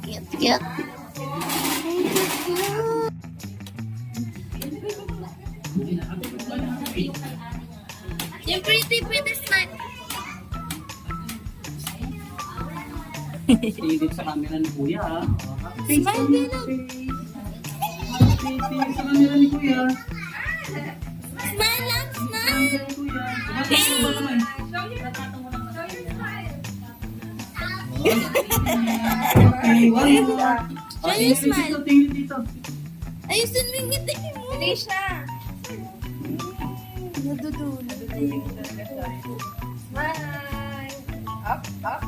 Cute, cute. Yung pretty smile. Tingin sa camera ni Kuya, ha? Smile, Bino. Tingin sa camera ni Kuya. Smile lang, smile. Tumatingin ba naman? Okay, one more. Show your smile. Tingin dito. Ayusin mo yung ngiti mo. Finish na. Nadudulog. Smile. Up, up.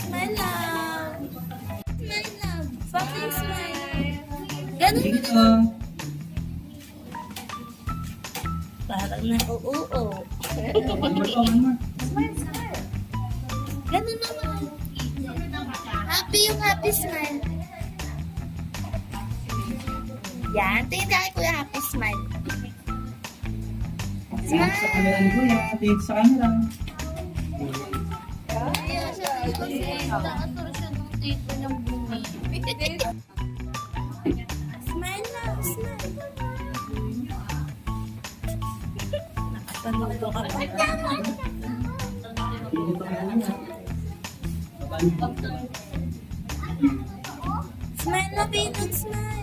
Smile lang. Smile lang. Fucking smile. Ganun mo Dito. naman. Parang na-oo. One more. Smile, smile. Ganun naman. Happy yung happy smile. Yan. Tingin ka kay Kuya, happy smile. Tingin sa camera ni Kuya. Tingin sa camera. Ayun siya. Nakaturo siya ng tito niyang bumi. Smile lang. Smile. Nakapanulo ka pa. Tingin sa camera. Smile na, Pinot. Smile.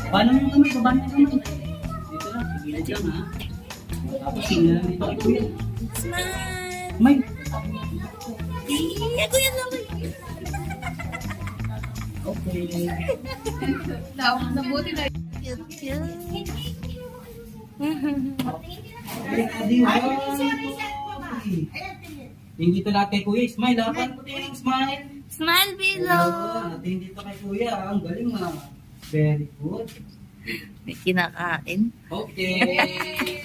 Paano yung kamay? Baba niya kamay. Dito lang. Gilid lang, ha? Tapos tingnan lang dito kay Kuya. Smile. May. Ako yan lang. Okay. Nabuti na. Cute, cute. Ready, one, two, three. Tingin dito lahat kay Kuya. Smile, ha? Paano po tingin? Smile. Smile below. Tingin dito kay Kuya. Ang galing, ha? Very good. May kinakain. Okay.